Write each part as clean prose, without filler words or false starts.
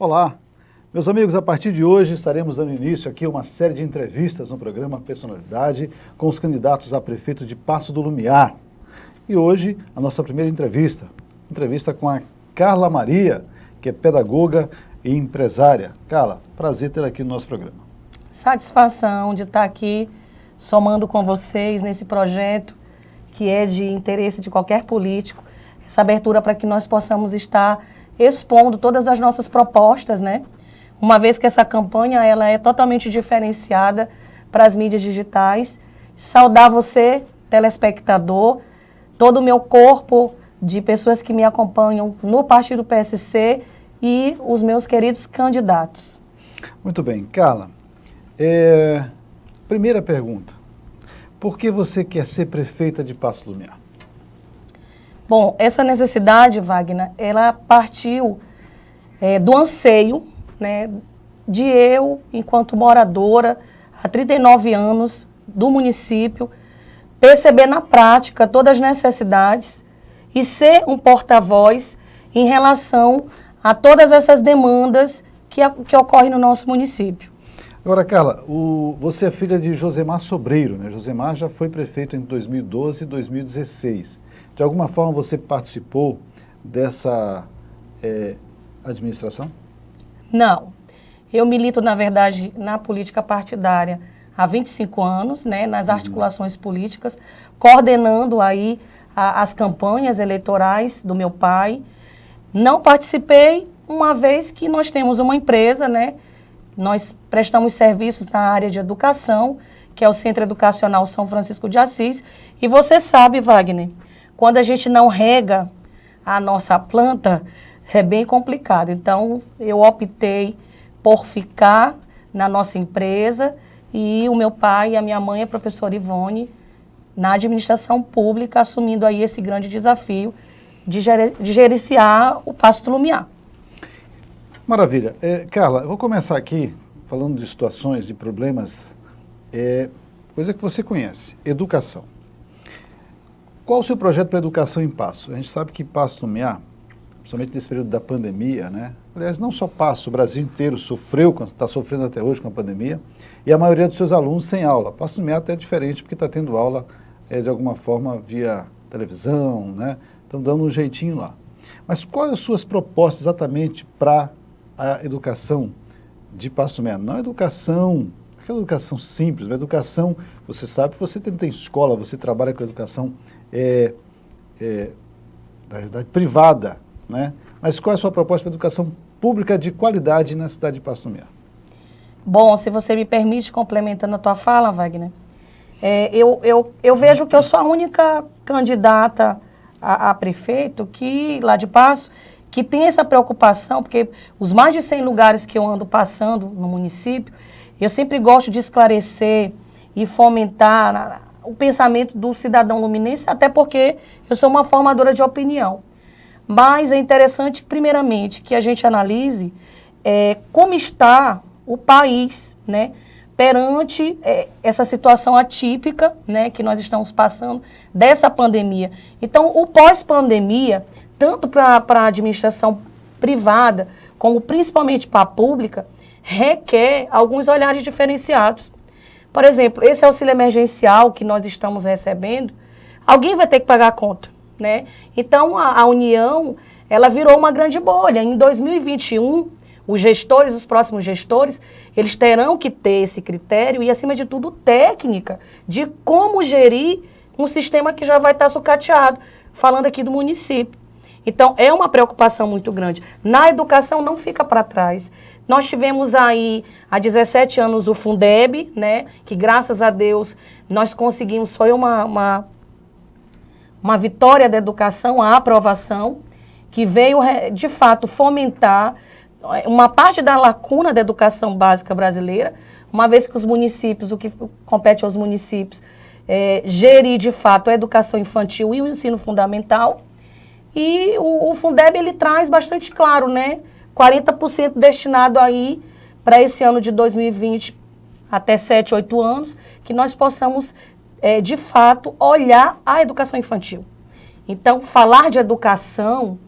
Olá, meus amigos, a partir de hoje estaremos dando início aqui a uma série de entrevistas no programa Personalidade com os candidatos a prefeito de Paço do Lumiar. E hoje a nossa primeira entrevista com a Carla Maria, que é pedagoga e empresária. Carla, prazer tê-la aqui no nosso programa. Satisfação de estar aqui somando com vocês nesse projeto que é de interesse de qualquer político, essa abertura para que nós possamos estar expondo todas as nossas propostas, né? Uma vez que essa campanha ela é totalmente diferenciada para as mídias digitais. Saudar você, telespectador, todo o meu corpo de pessoas que me acompanham no Partido PSC e os meus queridos candidatos. Muito bem, Carla. Primeira pergunta. Por que você quer ser prefeita de Paço do Lumiar? Bom, essa necessidade, Wagner, ela partiu do anseio, né, de eu, enquanto moradora, há 39 anos do município, perceber na prática todas as necessidades e ser um porta-voz em relação a todas essas demandas que ocorrem no nosso município. Agora, Carla, você é filha de Josemar Sobreiro, né? Josemar já foi prefeito em 2012 e 2016. De alguma forma você participou dessa administração? Não. Eu milito, na verdade, na política partidária há 25 anos, né, nas articulações políticas, coordenando aí as campanhas eleitorais do meu pai. Não participei, uma vez que nós temos uma empresa, né, nós prestamos serviços na área de educação, que é o Centro Educacional São Francisco de Assis, e você sabe, Wagner, quando a gente não rega a nossa planta, é bem complicado. Então, eu optei por ficar na nossa empresa e o meu pai e a minha mãe, a professora Ivone, na administração pública, assumindo aí esse grande desafio de gerenciar o Paço do Lumiar. Maravilha. Carla, eu vou começar aqui falando de situações, de problemas, coisa que você conhece, educação. Qual o seu projeto para a educação em Paço? A gente sabe que Paço do Lumiar, principalmente nesse período da pandemia, né? Aliás, não só Paço, o Brasil inteiro está sofrendo até hoje com a pandemia, e a maioria dos seus alunos sem aula. Paço do Lumiar até é diferente, porque está tendo aula, de alguma forma, via televisão, né? Estão dando um jeitinho lá. Mas quais as suas propostas exatamente para a educação de Paço do Lumiar? Não a educação, aquela educação simples, uma educação, você sabe que você tem escola, você trabalha com educação na verdade, privada, né? Mas qual é a sua proposta para a educação pública de qualidade na cidade de Paço do Lumiar? Bom, se você me permite, complementando a tua fala, Wagner, eu vejo que eu sou a única candidata a prefeito que, lá de Paço, que tem essa preocupação, porque os mais de 100 lugares que eu ando passando no município, eu sempre gosto de esclarecer e fomentar o pensamento do cidadão luminense, até porque eu sou uma formadora de opinião. Mas é interessante, primeiramente, que a gente analise como está o país, né, perante essa situação atípica, né, que nós estamos passando dessa pandemia. Então, o pós-pandemia, tanto para a administração privada, como principalmente para a pública, requer alguns olhares diferenciados. Por exemplo, esse auxílio emergencial que nós estamos recebendo, alguém vai ter que pagar a conta, né? Então, a União, ela virou uma grande bolha. Em 2021, os próximos gestores, eles terão que ter esse critério e, acima de tudo, técnica de como gerir um sistema que já vai estar sucateado, falando aqui do município. Então, é uma preocupação muito grande. Na educação, não fica para trás. Nós tivemos aí, há 17 anos, o Fundeb, né, que, graças a Deus, nós conseguimos, foi uma vitória da educação, a aprovação, que veio, de fato, fomentar uma parte da lacuna da educação básica brasileira, uma vez que os municípios, o que compete aos municípios, gerir, de fato, a educação infantil e o ensino fundamental. E o Fundeb, ele traz bastante claro, né? 40% destinado aí para esse ano de 2020 até 7, 8 anos, que nós possamos, de fato, olhar a educação infantil. Então, falar de educação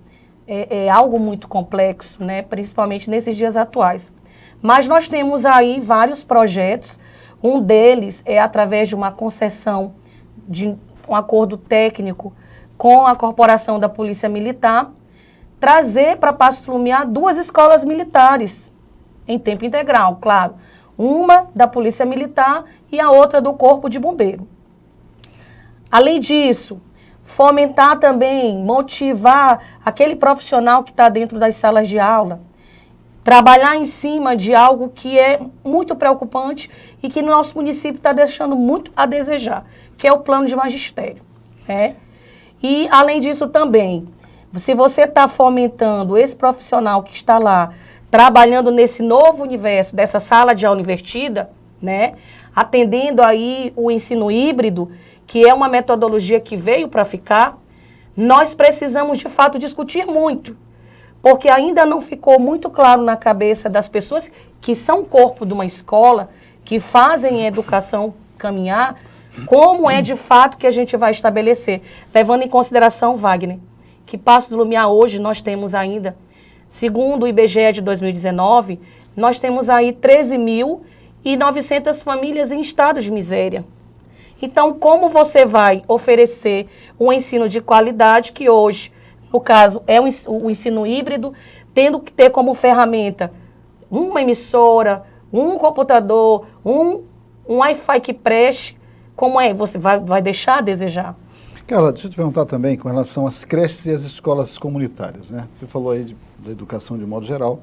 é algo muito complexo, né? Principalmente nesses dias atuais. Mas nós temos aí vários projetos. Um deles é através de uma concessão de um acordo técnico com a Corporação da Polícia Militar, trazer para Paço do Lumiar 2 escolas militares em tempo integral, claro. Uma da Polícia Militar e a outra do Corpo de Bombeiro. Além disso, fomentar também, motivar aquele profissional que está dentro das salas de aula, trabalhar em cima de algo que é muito preocupante e que no nosso município está deixando muito a desejar, que é o plano de magistério. Né? E, além disso, também, se você está fomentando esse profissional que está lá, trabalhando nesse novo universo, dessa sala de aula invertida, né? Atendendo aí o ensino híbrido, que é uma metodologia que veio para ficar, nós precisamos, de fato, discutir muito. Porque ainda não ficou muito claro na cabeça das pessoas que são corpo de uma escola, que fazem a educação caminhar, como é de fato que a gente vai estabelecer. Levando em consideração, Wagner, que Paço do Lumiar hoje nós temos ainda, segundo o IBGE de 2019, nós temos aí 13.900 famílias em estado de miséria. Então, como você vai oferecer um ensino de qualidade que hoje, no caso, é o ensino híbrido, tendo que ter como ferramenta uma emissora, um computador, um Wi-Fi que preste, como é? Você vai deixar a desejar? Carla, deixa eu te perguntar também com relação às creches e às escolas comunitárias, né? Você falou aí da educação de modo geral,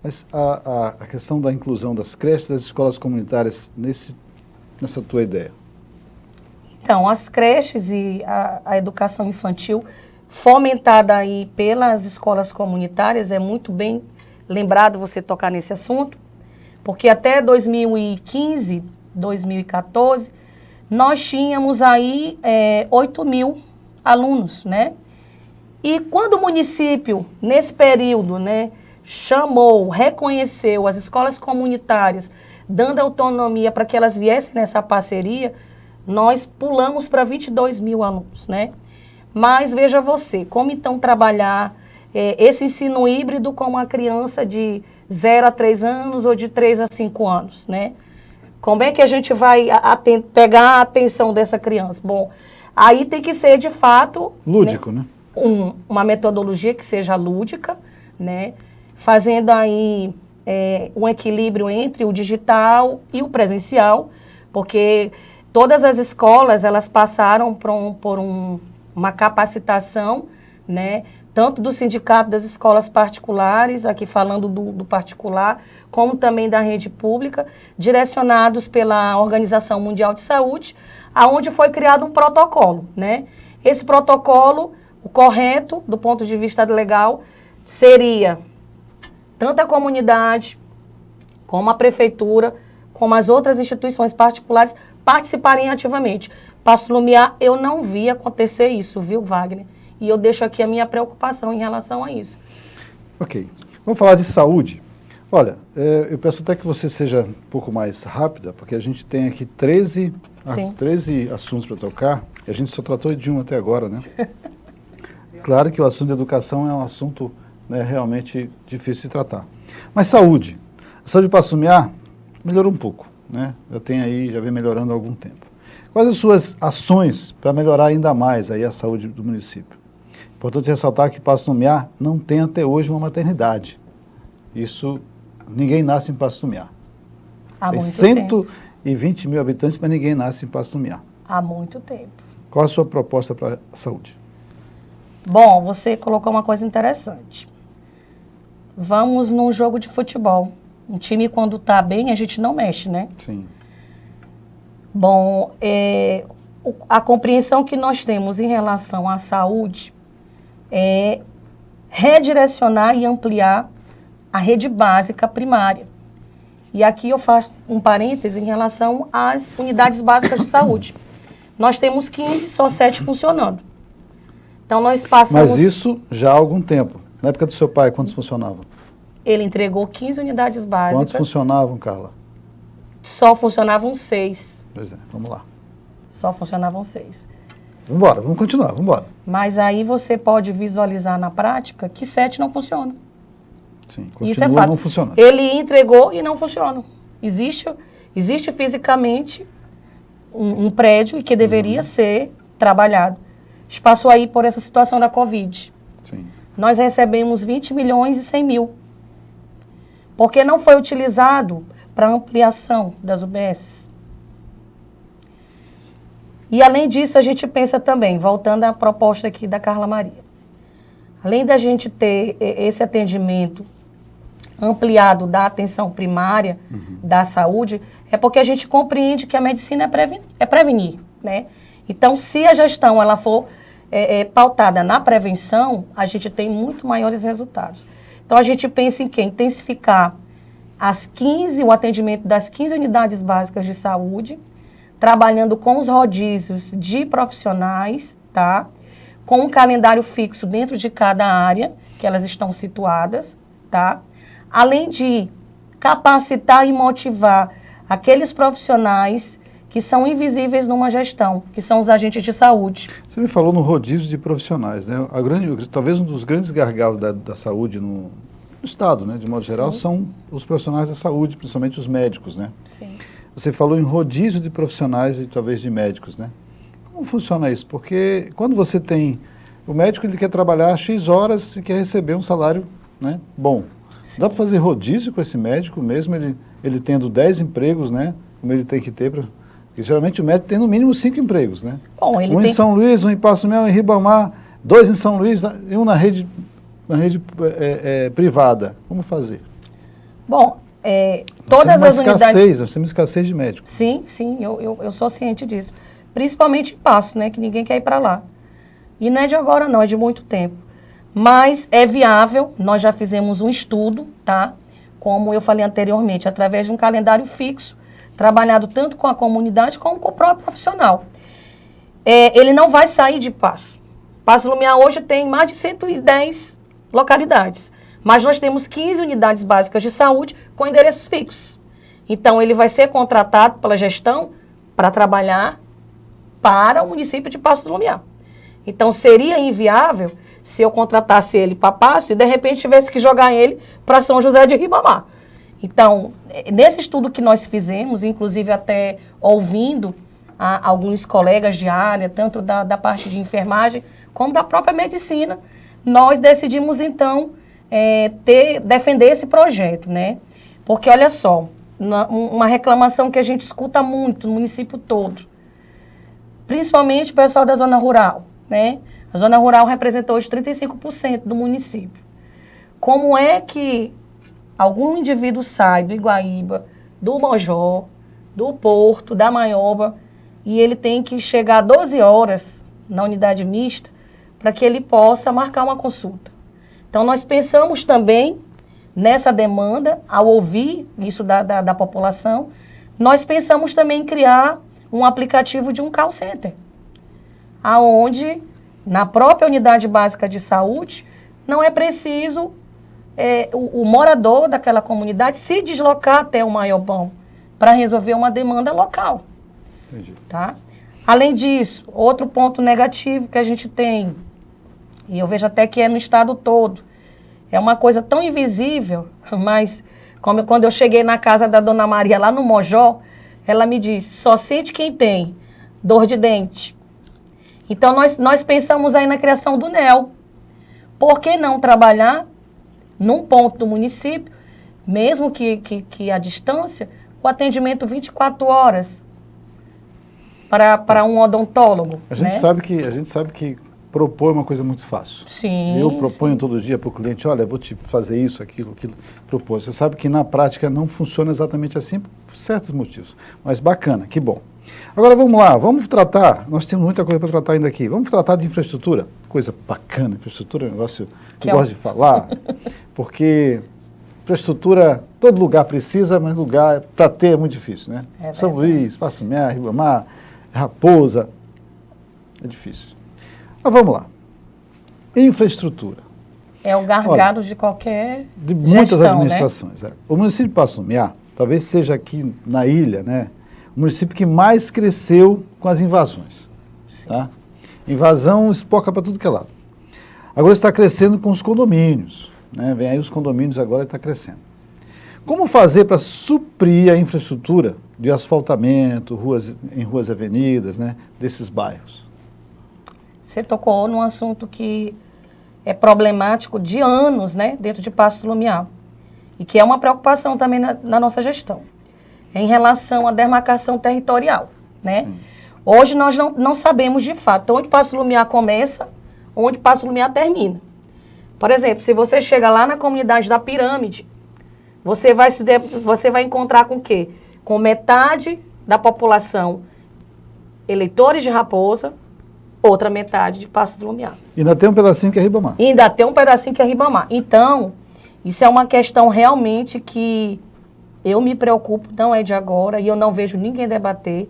mas a questão da inclusão das creches e das escolas comunitárias nessa tua ideia? Então, as creches e a educação infantil fomentada aí pelas escolas comunitárias, é muito bem lembrado você tocar nesse assunto, porque até 2015, 2014, nós tínhamos aí 8.000 alunos, né? E quando o município, nesse período, né, chamou, reconheceu as escolas comunitárias, dando autonomia para que elas viessem nessa parceria, nós pulamos para 22.000 alunos, né? Mas veja você, como então trabalhar esse ensino híbrido com uma criança de 0 a 3 anos ou de 3 a 5 anos, né? Como é que a gente vai pegar a atenção dessa criança? Bom, aí tem que ser de fato... Lúdico, né? Uma metodologia que seja lúdica, né? Fazendo aí um equilíbrio entre o digital e o presencial, porque todas as escolas, elas passaram por uma capacitação, né? Tanto do Sindicato das Escolas Particulares, aqui falando do particular, como também da rede pública, direcionados pela Organização Mundial de Saúde, aonde foi criado um protocolo, né? Esse protocolo, o correto, do ponto de vista legal, seria tanto a comunidade, como a prefeitura, como as outras instituições particulares participarem ativamente. Paço do Lumiar, eu não vi acontecer isso, viu, Wagner? E eu deixo aqui a minha preocupação em relação a isso. Ok. Vamos falar de saúde. Olha, eu peço até que você seja um pouco mais rápida, porque a gente tem aqui 13 assuntos para tocar, e a gente só tratou de um até agora, né? Claro que o assunto de educação é um assunto, né, realmente difícil de tratar. Mas saúde. A saúde de Paço do Lumiar melhorou um pouco, né? Já vem melhorando há algum tempo. Quais as suas ações para melhorar ainda mais aí a saúde do município? Importante ressaltar que Paço do Lumiar não tem até hoje uma maternidade. Isso, ninguém nasce em Paço do Lumiar. Tem 120 mil habitantes, mas ninguém nasce em Paço do Lumiar. Há muito tempo. Qual a sua proposta para a saúde? Bom, você colocou uma coisa interessante. Vamos num jogo de futebol. Um time, quando está bem, a gente não mexe, né? Sim. Bom, a compreensão que nós temos em relação à saúde é redirecionar e ampliar a rede básica primária. E aqui eu faço um parêntese em relação às unidades básicas de saúde. Nós temos 15, só 7 funcionando. Então nós passamos... Mas isso já há algum tempo. Na época do seu pai, quantos funcionavam? Ele entregou 15 unidades básicas. Quantos funcionavam, Carla? Só funcionavam 6. Pois é, vamos lá. Só funcionavam 6. vamos continuar, vamos embora. Mas aí você pode visualizar na prática que 7 não funciona. Sim, Isso é continua fato. não funcionando. Ele entregou e não funciona. Existe fisicamente um prédio que deveria ser trabalhado. Passou aí por essa situação da Covid. Sim. Nós recebemos 20 milhões e 100 mil. Porque não foi utilizado para ampliação das UBSs. E além disso, a gente pensa também, voltando à proposta aqui da Carla Maria, além da gente ter esse atendimento ampliado da atenção primária, da saúde, é porque a gente compreende que a medicina é prevenir, né? Então, se a gestão ela for pautada na prevenção, a gente tem muito maiores resultados. Então, a gente pensa em quê? Intensificar o atendimento das 15 unidades básicas de saúde, trabalhando com os rodízios de profissionais, tá? Com um calendário fixo dentro de cada área que elas estão situadas, tá? Além de capacitar e motivar aqueles profissionais que são invisíveis numa gestão, que são os agentes de saúde. Você me falou no rodízio de profissionais, né? Talvez um dos grandes gargalos da saúde no Estado, né? De modo geral, Sim. são os profissionais da saúde, principalmente os médicos, né? Sim. Você falou em rodízio de profissionais e talvez de médicos, né? Como funciona isso? Porque quando você tem... O médico ele quer trabalhar X horas e quer receber um salário, né, bom. Sim. Dá para fazer rodízio com esse médico mesmo, ele tendo 10 empregos, né? Como ele tem que ter para... Porque geralmente o médico tem no mínimo 5 empregos, né? Bom, ele Um tem... em São Luís, um em Passo Mel, um em Ribamar, 2 em São Luís e um na rede privada. Como fazer? Bom, todas as unidades... Nós temos escassez de médicos. Sim, eu sou ciente disso. Principalmente em Passo, né? Que ninguém quer ir para lá. E não é de agora não, é de muito tempo. Mas é viável, nós já fizemos um estudo, tá? Como eu falei anteriormente, através de um calendário fixo, trabalhado tanto com a comunidade como com o próprio profissional. Ele não vai sair de Passo. Passo Lumiar hoje tem mais de 110 localidades. Mas nós temos 15 unidades básicas de saúde com endereços fixos. Então, ele vai ser contratado pela gestão para trabalhar para o município de Passo do Lumiar. Então, seria inviável se eu contratasse ele para Passo e, de repente, tivesse que jogar ele para São José de Ribamar. Então, nesse estudo que nós fizemos, inclusive até ouvindo alguns colegas de área, tanto da parte de enfermagem como da própria medicina, nós decidimos, então, defender esse projeto, né? Porque, olha só, uma reclamação que a gente escuta muito no município todo, principalmente o pessoal da zona rural, né? A zona rural representa hoje 35% do município. Como é que algum indivíduo sai do Iguaíba, do Mojó, do Porto, da Manhoba, e ele tem que chegar 12 horas na unidade mista para que ele possa marcar uma consulta? Então, nós pensamos também nessa demanda, ao ouvir isso da população, nós pensamos também em criar um aplicativo de um call center, aonde, na própria unidade básica de saúde, não é preciso o morador daquela comunidade se deslocar até o Maiobão para resolver uma demanda local. Entendi. Tá? Além disso, outro ponto negativo que a gente tem, e eu vejo até que é no estado todo, é uma coisa tão invisível, mas quando eu cheguei na casa da Dona Maria, lá no Mojó, ela me disse, só sente quem tem dor de dente. Então, nós pensamos aí na criação do NEL. Por que não trabalhar num ponto do município, mesmo que à distância, o atendimento 24 horas para um odontólogo? A gente sabe que propor é uma coisa muito fácil. Sim. Eu proponho todo dia para o cliente, olha, vou te fazer isso, aquilo, propor. Você sabe que na prática não funciona exatamente assim por certos motivos. Mas bacana, que bom. Agora vamos lá, vamos tratar, nós temos muita coisa para tratar ainda aqui, vamos tratar de infraestrutura. Coisa bacana, infraestrutura é um negócio que eu gosto de falar, porque infraestrutura, todo lugar precisa, mas lugar para ter é muito difícil, né? São Luís, Passo Mel, Ribamar, Raposa, é difícil. Mas vamos lá. Infraestrutura. É o gargalo de qualquer de muitas gestão, administrações. Né? O município de Passo Lumiar, talvez seja aqui na ilha, né, o município que mais cresceu com as invasões. Tá? Invasão espoca para tudo que é lado. Agora está crescendo com os condomínios, né? Vem aí os condomínios agora e está crescendo. Como fazer para suprir a infraestrutura de asfaltamento, em ruas e avenidas, né, desses bairros? Você tocou num assunto que é problemático de anos, né, dentro de Paço do Lumiar. E que é uma preocupação também na nossa gestão. Em relação à demarcação territorial, né? Sim. Hoje nós não sabemos de fato onde Paço do Lumiar começa, onde Paço do Lumiar termina. Por exemplo, se você chega lá na comunidade da Pirâmide, você vai encontrar com o quê? Com metade da população eleitores de Raposa, outra metade de Paço do Lumiar. E ainda tem um pedacinho que é Ribamar. E ainda tem um pedacinho que é Ribamar. Então, isso é uma questão realmente que eu me preocupo, não é de agora, e eu não vejo ninguém debater.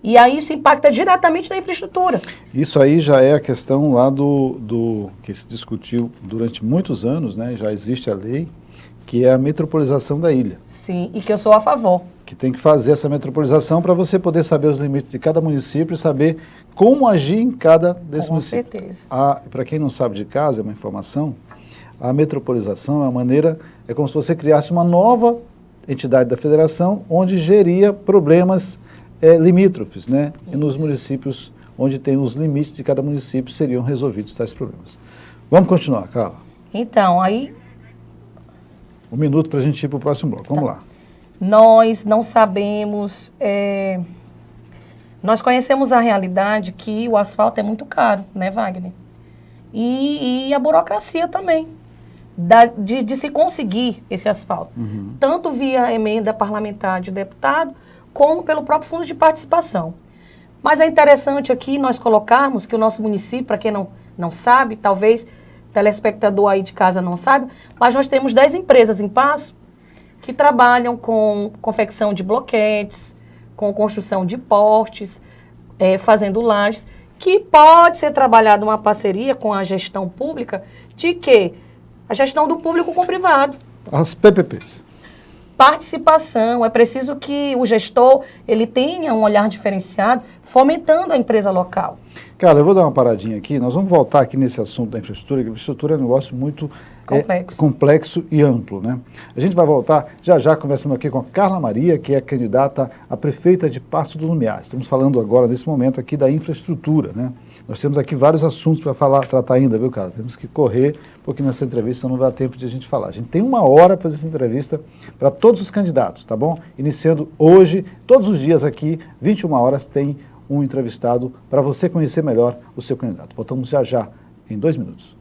E aí isso impacta diretamente na infraestrutura. Isso aí já é a questão lá do que se discutiu durante muitos anos, né? Já existe a lei, que é a metropolização da ilha. Sim, e que eu sou a favor. Que tem que fazer essa metropolização para você poder saber os limites de cada município e saber como agir em cada desse município. Com certeza. Para quem não sabe de casa, é uma informação, a metropolização é uma maneira, é como se você criasse uma nova entidade da federação onde geria problemas limítrofes, né? E nos municípios onde tem os limites de cada município seriam resolvidos tais problemas. Vamos continuar, Carla. Então, aí... Um minuto para a gente ir para o próximo bloco. Vamos lá. Nós não sabemos... Nós conhecemos a realidade que o asfalto é muito caro, né, Wagner? E a burocracia também, de se conseguir esse asfalto. Uhum. Tanto via emenda parlamentar de deputado, como pelo próprio fundo de participação. Mas é interessante aqui nós colocarmos que o nosso município, para quem não sabe, talvez telespectador aí de casa não sabe, mas nós temos 10 empresas em Paço que trabalham com confecção de bloquetes, com construção de portes, fazendo lajes, que pode ser trabalhada uma parceria com a gestão pública, de que a gestão do público com o privado. As PPPs. Participação, é preciso que o gestor ele tenha um olhar diferenciado, fomentando a empresa local. Cara, eu vou dar uma paradinha aqui, nós vamos voltar aqui nesse assunto da infraestrutura, que a infraestrutura é um negócio muito complexo e amplo, né? A gente vai voltar já conversando aqui com a Carla Maria, que é candidata a prefeita de Paço do Lumiar. Estamos falando agora, nesse momento aqui, da infraestrutura, né? Nós temos aqui vários assuntos para tratar ainda, viu, cara? Temos que correr, porque nessa entrevista não dá tempo de a gente falar. A gente tem 1 hora para fazer essa entrevista para todos os candidatos, tá bom? Iniciando hoje, todos os dias aqui, 21 horas, tem um entrevistado para você conhecer melhor o seu candidato. Voltamos já em 2 minutos.